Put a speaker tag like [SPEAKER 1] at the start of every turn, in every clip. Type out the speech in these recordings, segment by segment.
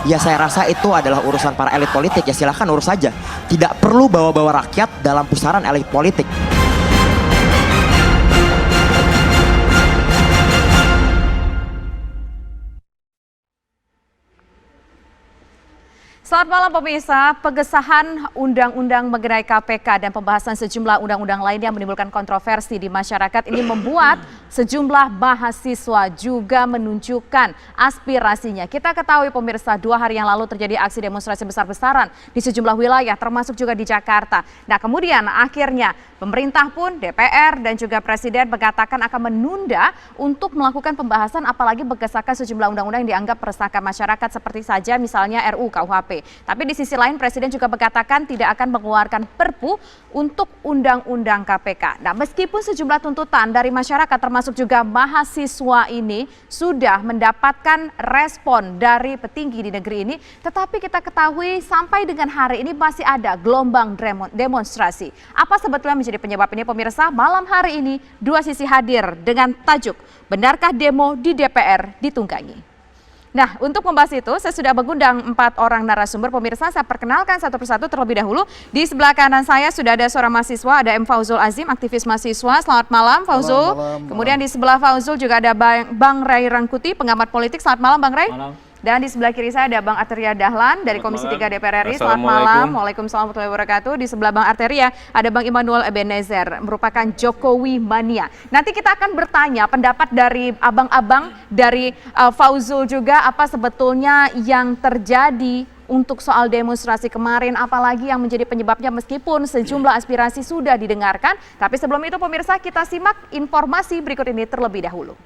[SPEAKER 1] ya saya rasa itu adalah urusan para elit politik. Ya silahkan urus saja. Tidak perlu bawa-bawa rakyat dalam pusaran elit politik.
[SPEAKER 2] Selamat malam pemirsa, pengesahan undang-undang mengenai KPK dan pembahasan sejumlah undang-undang lainnya menimbulkan kontroversi di masyarakat. Ini membuat sejumlah mahasiswa juga menunjukkan aspirasinya. Kita ketahui pemirsa, 2 hari yang lalu terjadi aksi demonstrasi besar-besaran di sejumlah wilayah, termasuk juga di Jakarta. Nah kemudian akhirnya pemerintah pun, DPR dan juga Presiden mengatakan akan menunda untuk melakukan pembahasan apalagi mengesahkan sejumlah undang-undang yang dianggap meresahkan masyarakat seperti saja misalnya RUU KUHP. Tapi di sisi lain Presiden juga mengatakan tidak akan mengeluarkan Perpu untuk undang-undang KPK. Nah meskipun sejumlah tuntutan dari masyarakat termasuk juga mahasiswa ini sudah mendapatkan respon dari petinggi di negeri ini, tetapi kita ketahui sampai dengan hari ini masih ada gelombang demonstrasi. Apa sebetulnya menjadi penyebab ini pemirsa? Malam hari ini 2 sisi hadir dengan tajuk "Benarkah demo di DPR ditunggangi?" Nah, untuk membahas itu, saya sudah mengundang 4 orang narasumber. Pemirsa, saya perkenalkan satu persatu terlebih dahulu. Di sebelah kanan saya sudah ada seorang mahasiswa, ada M. Fauzul Azim, aktivis mahasiswa. Selamat malam, Fauzul. Kemudian di sebelah Fauzul juga ada Bang Ray Rangkuti, pengamat politik. Selamat malam, Bang Ray. Malam. Dan di sebelah kiri saya ada Bang Arteria Dahlan dari Komisi 3 DPR RI. Selamat malam. Waalaikumsalam warahmatullahi wabarakatuh. Di sebelah Bang Arteria ada Bang Immanuel Ebenezer, merupakan Jokowi mania. Nanti kita akan bertanya pendapat dari abang-abang, dari Fauzul juga, apa sebetulnya yang terjadi untuk soal demonstrasi kemarin, apalagi yang menjadi penyebabnya meskipun sejumlah aspirasi sudah didengarkan. Tapi sebelum itu pemirsa, kita simak informasi berikut ini terlebih dahulu.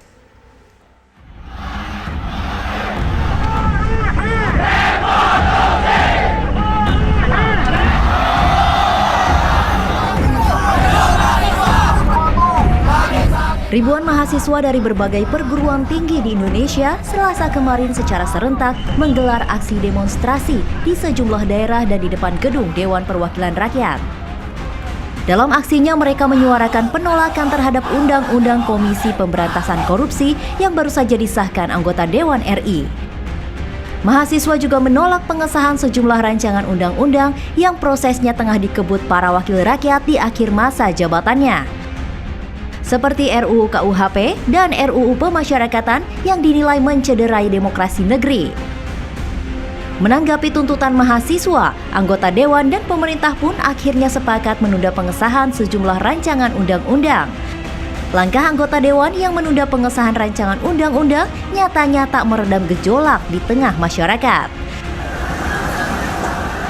[SPEAKER 3] Ribuan mahasiswa dari berbagai perguruan tinggi di Indonesia Selasa kemarin secara serentak menggelar aksi demonstrasi di sejumlah daerah dan di depan gedung Dewan Perwakilan Rakyat. Dalam aksinya mereka menyuarakan penolakan terhadap Undang-Undang Komisi Pemberantasan Korupsi yang baru saja disahkan anggota Dewan RI. Mahasiswa juga menolak pengesahan sejumlah rancangan undang-undang yang prosesnya tengah dikebut para wakil rakyat di akhir masa jabatannya. Seperti RUU KUHP dan RUU Pemasyarakatan yang dinilai mencederai demokrasi negeri. Menanggapi tuntutan mahasiswa, anggota Dewan dan pemerintah pun akhirnya sepakat menunda pengesahan sejumlah rancangan undang-undang. Langkah anggota Dewan yang menunda pengesahan rancangan undang-undang nyatanya tak meredam gejolak di tengah masyarakat.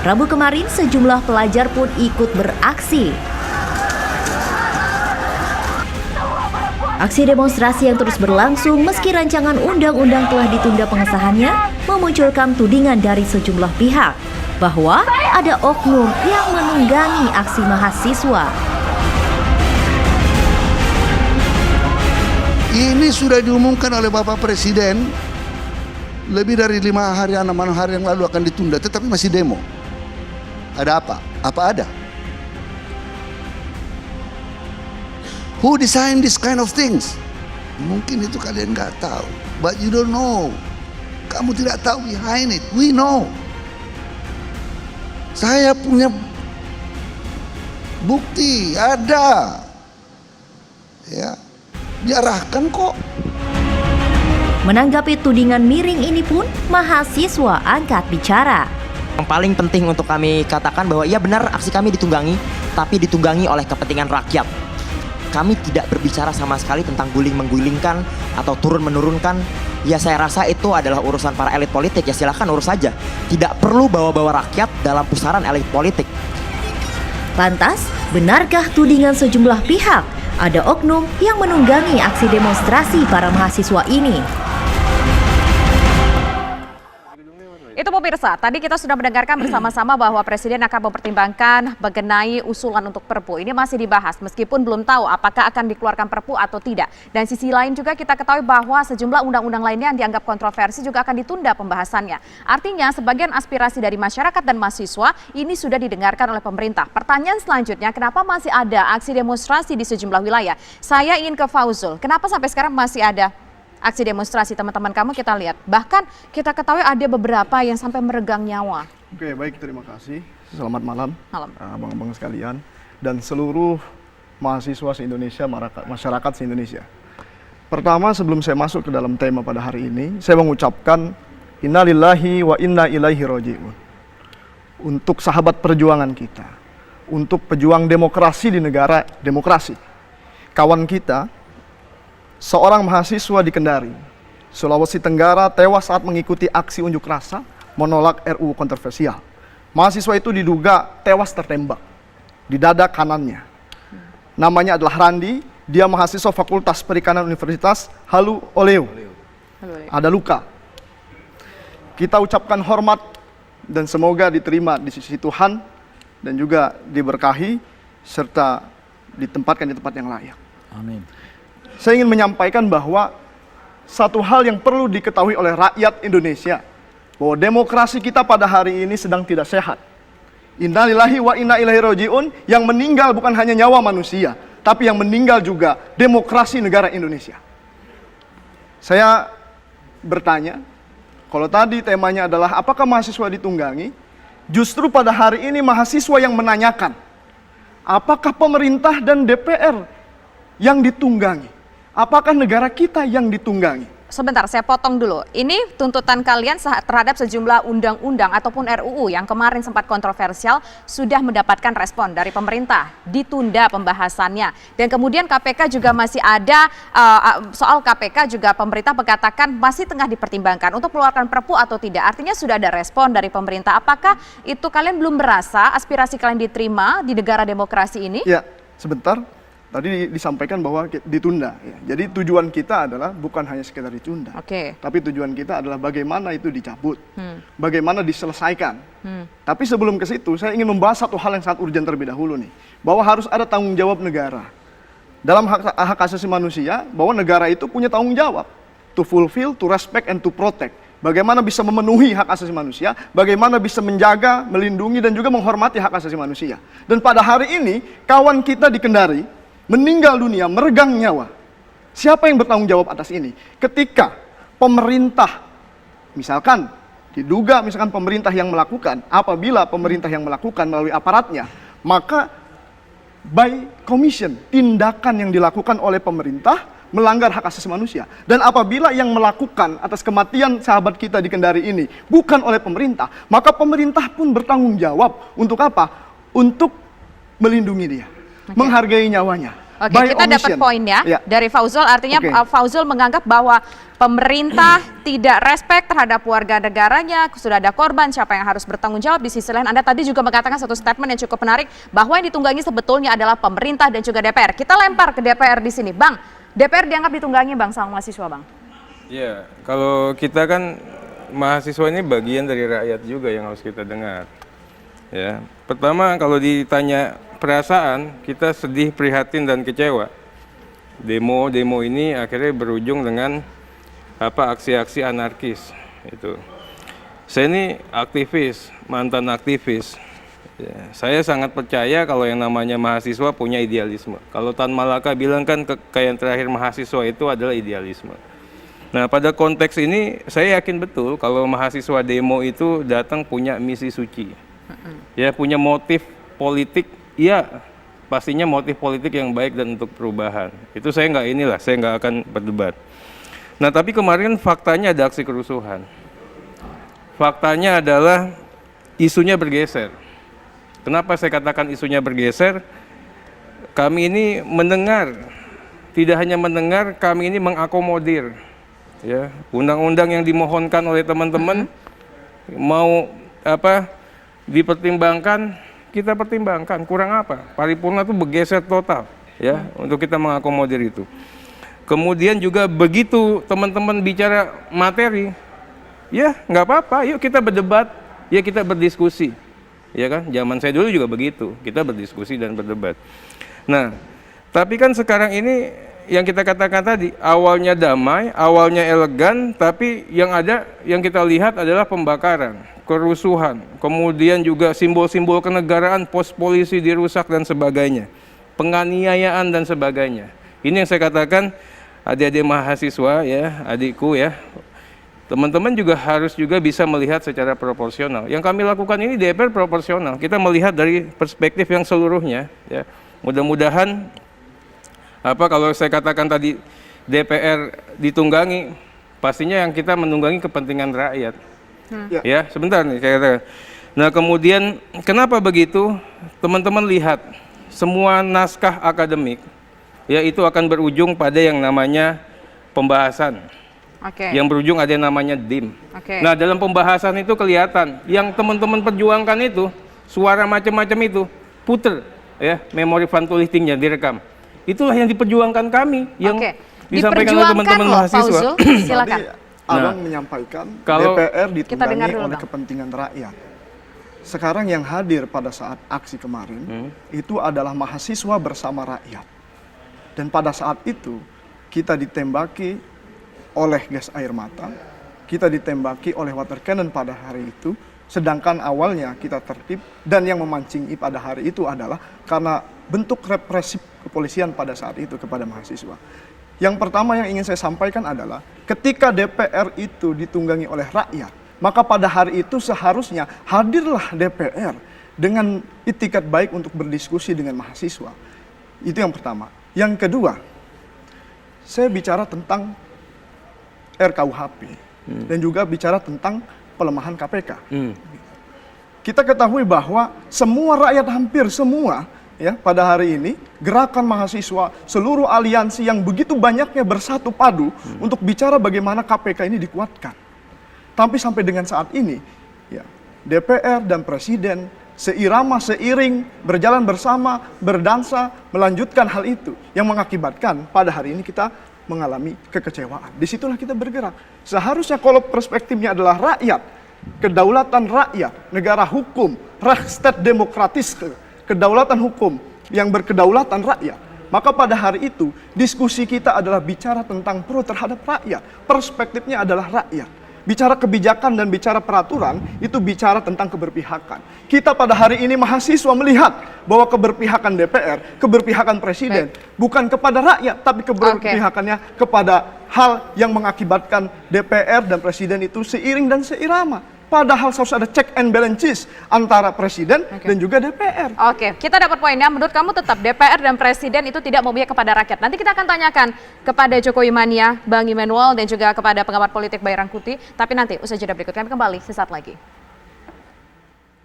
[SPEAKER 3] Rabu kemarin sejumlah pelajar pun ikut beraksi. Aksi demonstrasi yang terus berlangsung meski rancangan undang-undang telah ditunda pengesahannya memunculkan tudingan dari sejumlah pihak bahwa ada oknum yang menunggangi aksi mahasiswa.
[SPEAKER 4] Ini sudah diumumkan oleh Bapak Presiden lebih dari 5 hari, 6 hari yang lalu akan ditunda, tetapi masih demo. Ada apa? Apa ada? Who design this kind of things? Mungkin itu kalian nggak tahu, but you don't know. Kamu tidak tahu behind it. We know. Saya punya bukti, ada. Ya, diarahkan kok.
[SPEAKER 3] Menanggapi tudingan miring ini pun, mahasiswa angkat bicara.
[SPEAKER 1] Yang paling penting untuk kami katakan bahwa ya benar aksi kami ditunggangi, tapi ditunggangi oleh kepentingan rakyat. Kami tidak berbicara sama sekali tentang guling-menggulingkan atau turun-menurunkan. Ya saya rasa itu adalah urusan para elit politik. Ya silahkan urus saja. Tidak perlu bawa-bawa rakyat dalam pusaran elit politik.
[SPEAKER 3] Lantas, benarkah tudingan sejumlah pihak ada oknum yang menunggangi aksi demonstrasi para mahasiswa ini?
[SPEAKER 2] Itu pemirsa, tadi kita sudah mendengarkan bersama-sama bahwa Presiden akan mempertimbangkan mengenai usulan untuk Perpu. Ini masih dibahas meskipun belum tahu apakah akan dikeluarkan Perpu atau tidak. Dan sisi lain juga kita ketahui bahwa sejumlah undang-undang lainnya yang dianggap kontroversi juga akan ditunda pembahasannya. Artinya sebagian aspirasi dari masyarakat dan mahasiswa ini sudah didengarkan oleh pemerintah. Pertanyaan selanjutnya, kenapa masih ada aksi demonstrasi di sejumlah wilayah? Saya ingin ke Fauzul, kenapa sampai sekarang masih ada aksi demonstrasi teman-teman kamu kita lihat. Bahkan kita ketahui ada beberapa yang sampai meregang nyawa.
[SPEAKER 5] Oke, baik, terima kasih. Selamat malam,
[SPEAKER 2] Malam.
[SPEAKER 5] abang-abang sekalian dan seluruh mahasiswa se-Indonesia, masyarakat se-Indonesia. Pertama, sebelum saya masuk ke dalam tema pada hari ini, saya mengucapkan innalillahi wa inna ilaihi raji'un untuk sahabat perjuangan kita, untuk pejuang demokrasi di negara demokrasi. Kawan kita, seorang mahasiswa di Kendari, Sulawesi Tenggara, tewas saat mengikuti aksi unjuk rasa menolak RUU kontroversial. Mahasiswa itu diduga tewas tertembak di dada kanannya. Namanya adalah Randi, dia mahasiswa Fakultas Perikanan Universitas Halu Oleo. Ada luka. Kita ucapkan hormat dan semoga diterima di sisi Tuhan dan juga diberkahi serta ditempatkan di tempat yang layak.
[SPEAKER 6] Amin.
[SPEAKER 5] Saya ingin menyampaikan bahwa satu hal yang perlu diketahui oleh rakyat Indonesia, bahwa demokrasi kita pada hari ini sedang tidak sehat. Innalillahi wa inna ilaihi raji'un, yang meninggal bukan hanya nyawa manusia, tapi yang meninggal juga demokrasi negara Indonesia. Saya bertanya, kalau tadi temanya adalah apakah mahasiswa ditunggangi, justru pada hari ini mahasiswa yang menanyakan, apakah pemerintah dan DPR yang ditunggangi? Apakah negara kita yang ditunggangi?
[SPEAKER 2] Sebentar, saya potong dulu. Ini tuntutan kalian terhadap sejumlah undang-undang ataupun RUU yang kemarin sempat kontroversial sudah mendapatkan respon dari pemerintah, ditunda pembahasannya. Dan kemudian KPK juga masih ada, soal KPK juga pemerintah mengatakan masih tengah dipertimbangkan untuk mengeluarkan Perpu atau tidak. Artinya sudah ada respon dari pemerintah. Apakah itu kalian belum merasa aspirasi kalian diterima di negara demokrasi ini?
[SPEAKER 5] Ya, sebentar. Tadi disampaikan bahwa ditunda. Ya. Jadi tujuan kita adalah bukan hanya sekedar ditunda. Tapi tujuan kita adalah bagaimana itu dicabut. Bagaimana diselesaikan. Tapi sebelum ke situ, saya ingin membahas satu hal yang sangat urgent terlebih dahulu nih. Bahwa harus ada tanggung jawab negara. Dalam hak asasi manusia, bahwa negara itu punya tanggung jawab. To fulfill, to respect, and to protect. Bagaimana bisa memenuhi hak asasi manusia, bagaimana bisa menjaga, melindungi, dan juga menghormati hak asasi manusia. Dan pada hari ini, kawan kita di Kendari, meninggal dunia, meregang nyawa. Siapa yang bertanggung jawab atas ini? Ketika pemerintah, misalkan diduga misalkan pemerintah yang melakukan, apabila pemerintah yang melakukan melalui aparatnya, maka by commission, tindakan yang dilakukan oleh pemerintah melanggar hak asasi manusia. Dan apabila yang melakukan atas kematian sahabat kita di Kendari ini bukan oleh pemerintah, maka pemerintah pun bertanggung jawab untuk apa? Untuk melindungi dia. Menghargai nyawanya.
[SPEAKER 2] Oke, kita dapat poin ya dari Fauzul. Artinya Fauzul menganggap bahwa pemerintah tidak respect terhadap warga negaranya, sudah ada korban, siapa yang harus bertanggung jawab. Di sisi lain Anda tadi juga mengatakan satu statement yang cukup menarik, bahwa yang ditunggangi sebetulnya adalah pemerintah dan juga DPR. Kita lempar ke DPR di sini. Bang, DPR dianggap ditunggangi Bang sama mahasiswa Bang?
[SPEAKER 7] Ya, kalau kita kan mahasiswa ini bagian dari rakyat juga yang harus kita dengar. Ya, pertama kalau ditanya perasaan, kita sedih, prihatin, dan kecewa. Demo ini akhirnya berujung dengan aksi-aksi anarkis. Itu. Saya ini aktivis, mantan aktivis. Ya, saya sangat percaya kalau yang namanya mahasiswa punya idealisme. Kalau Tan Malaka bilang kan kekayaan terakhir mahasiswa itu adalah idealisme. Nah, pada konteks ini saya yakin betul kalau mahasiswa demo itu datang punya misi suci. Ya, punya motif politik. Iya, pastinya motif politik yang baik dan untuk perubahan. Itu saya nggak akan berdebat. Nah, tapi kemarin faktanya ada aksi kerusuhan. Faktanya adalah isunya bergeser. Kenapa saya katakan isunya bergeser? Kami ini mendengar, tidak hanya mendengar, kami ini mengakomodir. Ya, undang-undang yang dimohonkan oleh teman-teman mau dipertimbangkan, kita pertimbangkan. Kurang apa? Paripurna itu bergeser total, ya, untuk kita mengakomodir itu. Kemudian juga begitu teman-teman bicara materi, ya nggak apa-apa, yuk kita berdebat, ya kita berdiskusi, ya kan? Zaman saya dulu juga begitu, kita berdiskusi dan berdebat. Nah, tapi kan sekarang ini yang kita katakan tadi, awalnya damai, awalnya elegan, tapi yang kita lihat adalah pembakaran, kerusuhan, kemudian juga simbol-simbol kenegaraan, pos polisi dirusak dan sebagainya, penganiayaan dan sebagainya. Ini yang saya katakan adik-adik mahasiswa ya, adikku ya, teman-teman juga harus juga bisa melihat secara proporsional. Yang kami lakukan ini DPR proporsional. Kita melihat dari perspektif yang seluruhnya ya. Mudah-mudahan kalau saya katakan tadi DPR ditunggangi, pastinya yang kita menunggangi kepentingan rakyat. Ya, sebentar nih saya katakan. Nah, kemudian kenapa begitu? Teman-teman lihat semua naskah akademik ya itu akan berujung pada yang namanya pembahasan. Yang berujung ada yang namanya DIM. Nah, dalam pembahasan itu kelihatan yang teman-teman perjuangkan itu suara macam-macam itu puter ya, memori fantulistingnya direkam. Itulah yang diperjuangkan kami yang disampaikan oleh teman-teman mahasiswa.
[SPEAKER 2] Silakan.
[SPEAKER 5] Abang menyampaikan
[SPEAKER 7] kalau
[SPEAKER 5] DPR
[SPEAKER 2] kita dengar
[SPEAKER 5] ditunggangi
[SPEAKER 2] dulu,
[SPEAKER 5] oleh
[SPEAKER 2] Bang.
[SPEAKER 5] kepentingan rakyat. Sekarang yang hadir pada saat aksi kemarin itu adalah mahasiswa bersama rakyat. Dan pada saat itu kita ditembaki oleh gas air mata, kita ditembaki oleh water cannon pada hari itu, sedangkan awalnya kita tertib dan yang memancing pada hari itu adalah karena bentuk represif kepolisian pada saat itu kepada mahasiswa. Yang pertama yang ingin saya sampaikan adalah ketika DPR itu ditunggangi oleh rakyat, maka pada hari itu seharusnya hadirlah DPR dengan itikat baik untuk berdiskusi dengan mahasiswa. Itu yang pertama. Yang kedua, saya bicara tentang RKUHP dan juga bicara tentang pelemahan KPK. Kita ketahui bahwa semua rakyat, hampir semua ya pada hari ini gerakan mahasiswa, seluruh aliansi yang begitu banyaknya bersatu padu untuk bicara bagaimana KPK ini dikuatkan. Tapi sampai dengan saat ini ya DPR dan Presiden seirama, seiring, berjalan bersama, berdansa, melanjutkan hal itu yang mengakibatkan pada hari ini kita mengalami kekecewaan. Disitulah kita bergerak. Seharusnya kalau perspektifnya adalah rakyat, kedaulatan rakyat, negara hukum, Rechtsstaat demokratis, kedaulatan hukum yang berkedaulatan rakyat, maka pada hari itu diskusi kita adalah bicara tentang pro terhadap rakyat. Perspektifnya adalah rakyat. Bicara kebijakan dan bicara peraturan itu bicara tentang keberpihakan. Kita pada hari ini mahasiswa melihat bahwa keberpihakan DPR, keberpihakan Presiden bukan kepada rakyat, tapi keberpihakannya kepada hal yang mengakibatkan DPR dan Presiden itu seiring dan seirama. Padahal harus ada check and balances antara Presiden dan juga DPR.
[SPEAKER 2] Kita dapat poinnya. Menurut kamu tetap DPR dan Presiden itu tidak memihak kepada rakyat. Nanti kita akan tanyakan kepada Jokowi Mania, Bang Immanuel, dan juga kepada pengamat politik Bayi Rangkuti. Tapi nanti usai jeda berikut kami kembali sesaat lagi.